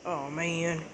Oh man.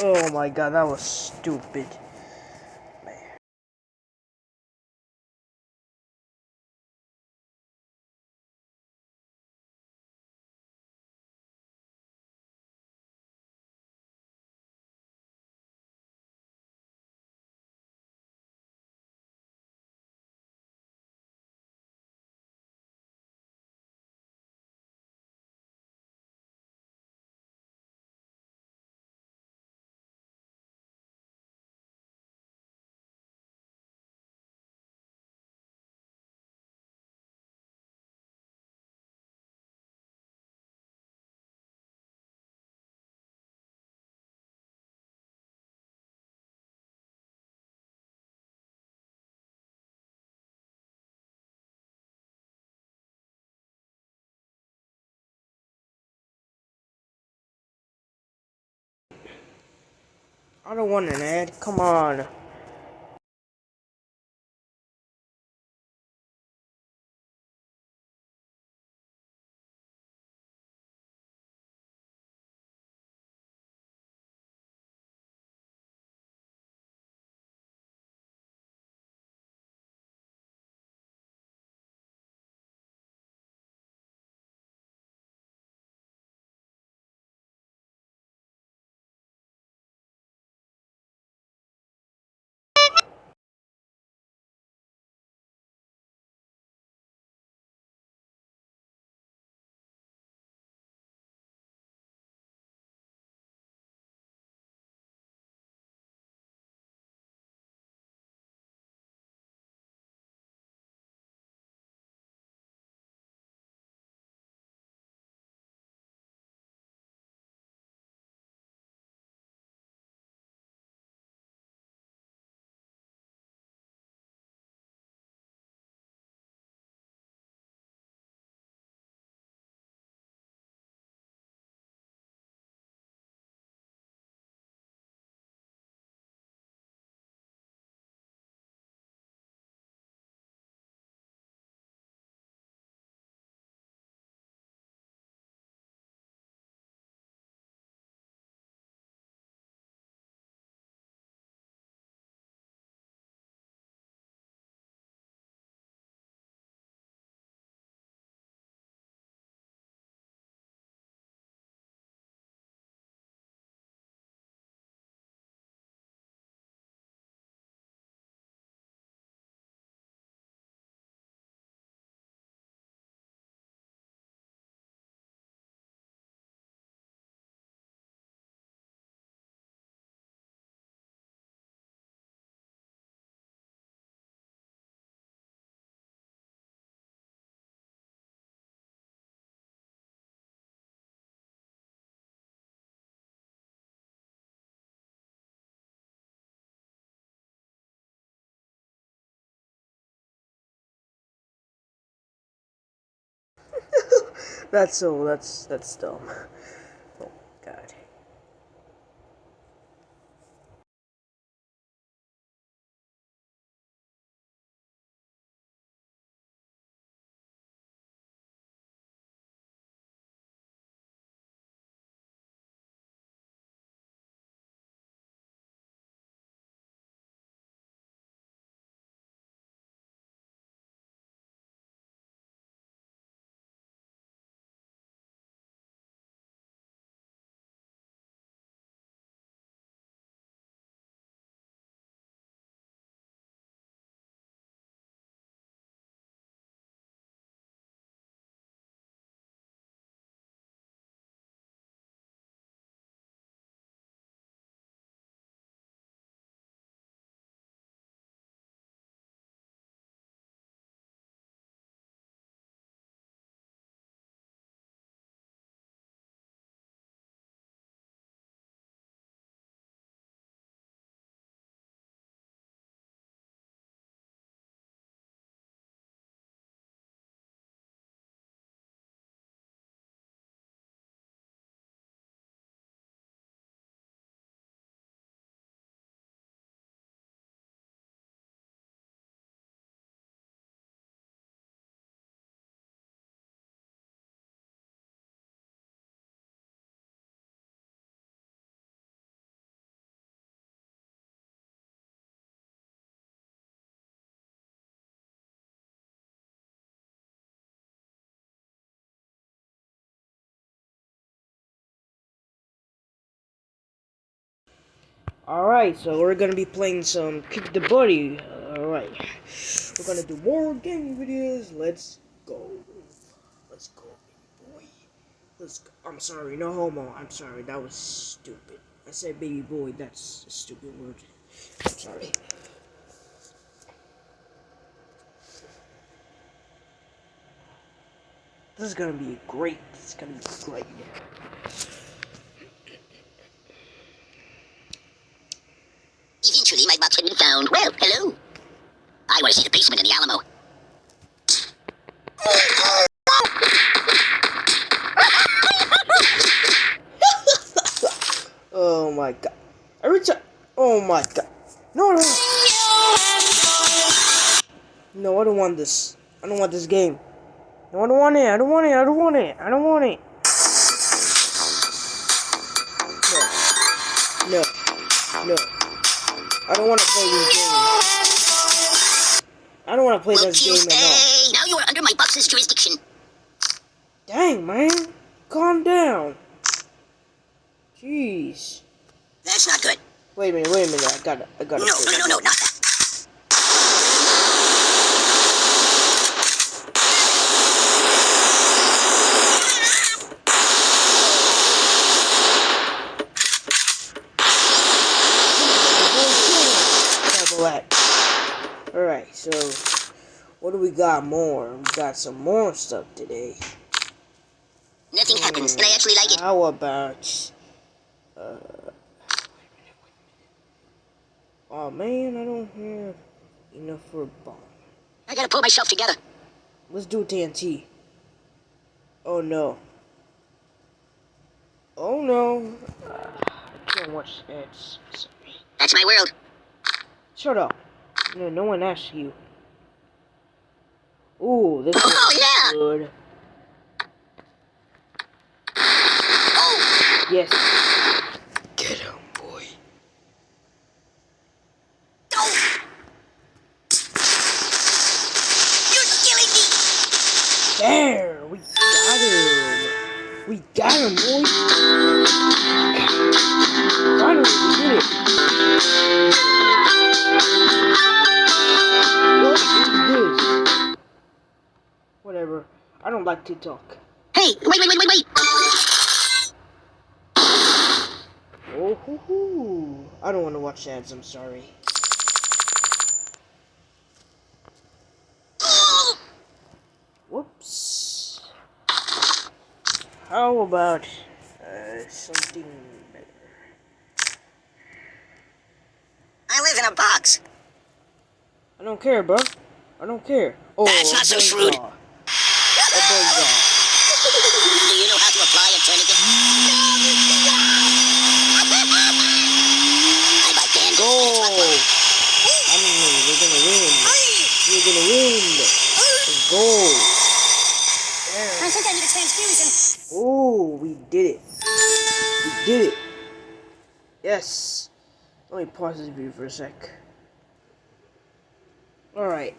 Oh my god, that was stupid. I don't want an ad. Come on. That's dumb. Alright, so we're gonna be playing some Kick the Buddy. Alright. We're gonna do more gaming videos. Let's go. Let's go, baby boy. Let's go. I'm sorry, no homo. I'm sorry, that was stupid. I said baby boy, that's a stupid word. I'm sorry. This is gonna be great. It's gonna be great. Eventually, my box had been found. Well, hello. I want to see the basement in the Alamo. Oh my god. Every time. Oh my god. No, no. No, I don't want this. I don't want this game. No, I don't want it. I don't want it. I don't want it. I don't want it. No. No. No. I don't want to play this game. I don't want to play this game at all. Now you are under my box's jurisdiction. Dang, man. Calm down. Jeez. That's not good. Wait a minute. I gotta. No, not that. Alright, so what do we got more? We got some more stuff today. Nothing happens, but I actually like it. How about oh man, I don't have enough for a bomb. I gotta pull myself together. Let's do TNT. Oh no. Oh no. I can't watch ads. Sorry. That's my world. Shut up. No one asked you. Ooh, this is good. Oh. Yes. Get him, boy. Oh. You're killing me. There, we got him. We got him, boy. Finally, we did it. What is this? Whatever. I don't like TikTok. Hey, wait. Oh, hoo, hoo. I don't want to watch ads, I'm sorry. Whoops. How about something better? I live in a box. I don't care, bro. I don't care. Oh, that's not so shrewd. A buzzsaw. Do you know how to apply a tourniquet? I buy candles. Go! I mean, we're gonna win. We're gonna win. Let's go. Yeah. I think I need a transfusion. Oh, we did it. We did it. Yes. Let me pause this video for a sec. Alright.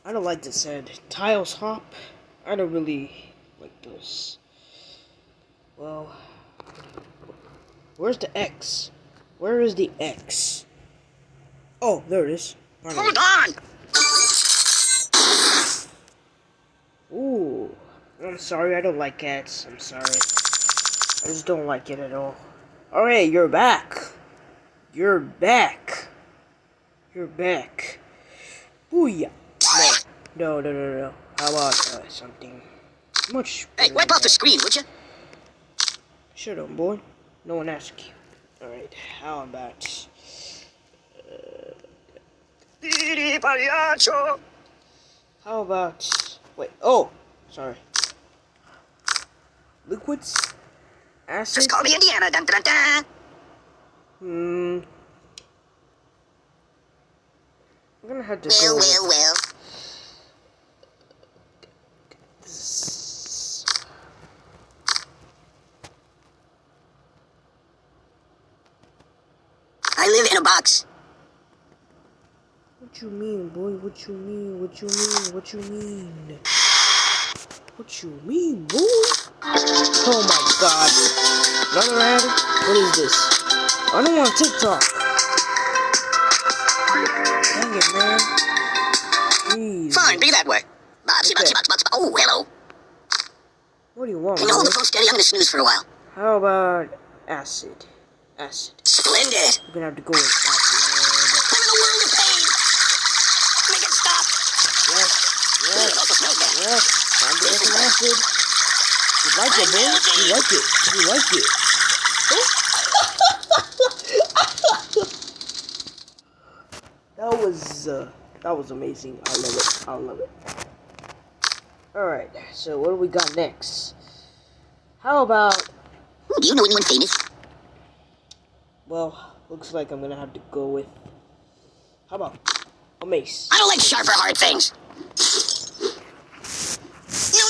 I don't like this ad. Tiles hop. I don't really like those. Well, where's the X? Where is the X? Oh, there it is. Hold on. Ooh. I'm sorry, I don't like cats. I'm sorry. I just don't like it at all. Alright, you're back. You're back. You're back. Booyah. No. How about something much better? Hey, wipe off the screen, would you? Shut up, boy. No one asked you. Alright, how about... how about... Wait, oh! Sorry. Liquids? Acid? Just call me Indiana. Dun, dun, dun. I'm gonna have to go with... Well. I live in a box. What you mean, boy? What you mean, boy? Oh my god. Another ad? What is this? I don't want TikTok. Dang it, man. Jeez. Fine, be that way. Boxy, Okay. boxy. Oh, hello. What do you want, Can you hold the man? phone steady? I'm gonna snooze for a while. How about acid? Acid. Splendid. We're gonna have to go with acid. I'm in a world of pain. Make it stop. Yes. It also smells bad. Yes. Time to get some acid. You like it, man? You like it? You like it? That was amazing. I love it. I love it. Alright, so what do we got next? How about... Do you know anyone famous? Well, looks like I'm gonna have to go with... How about a mace? I don't like sharp or hard things. No.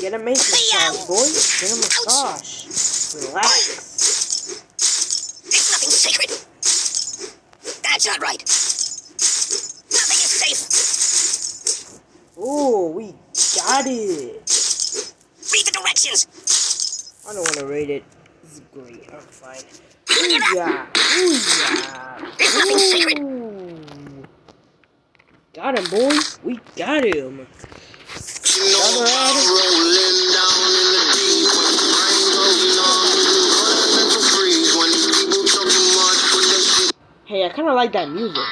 Get a mace massage, boy. Get a massage. Relax. There's nothing sacred. That's not right. Nothing is safe. Oh, we got it. Read the directions. I don't want to rate it. This is great. I'm fine. Ooh-yah. Ooh-yah. There's nothing sacred. Ooh. Got him, boys. We got him. Hey, I kind of like that music.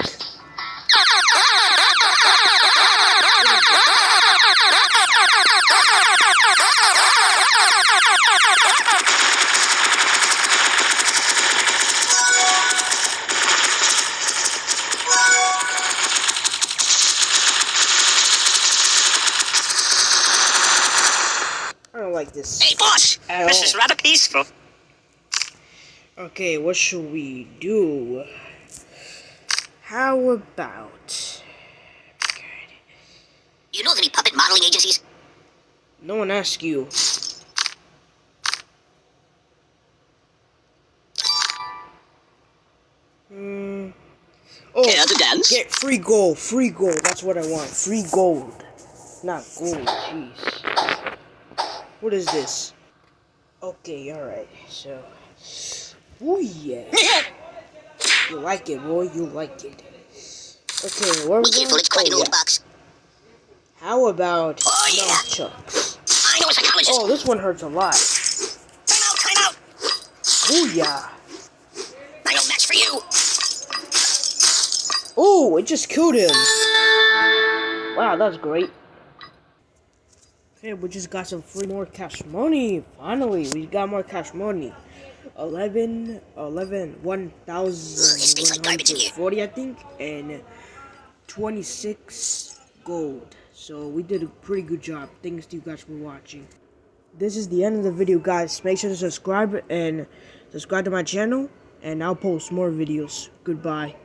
I don't like this. Hey, boss. At This all. is rather peaceful. Okay, what should we do? How about... You know of any puppet modeling agencies? No one asked you. Oh, Care to dance? get free gold. Free gold. That's what I want. Free gold. Not gold. Jeez. What is this? Okay, alright. So... Oh, yeah. You like it, boy. You like it. Okay, where are we Be careful, going? it's quite an Oh, old yeah. box. How about Oh, yeah. nunchucks? I know a psychologist. Oh, this one hurts a lot. Time out. Oh, yeah. I know match for you. Oh, it just killed him. Wow, that's great. Okay, we just got some free more cash money. Finally, we got more cash money. 1,140, I think, and 26 gold. So we did a pretty good job. Thanks to you guys for watching. This is the end of the video, guys. Make sure to subscribe to my channel, and I'll post more videos. Goodbye.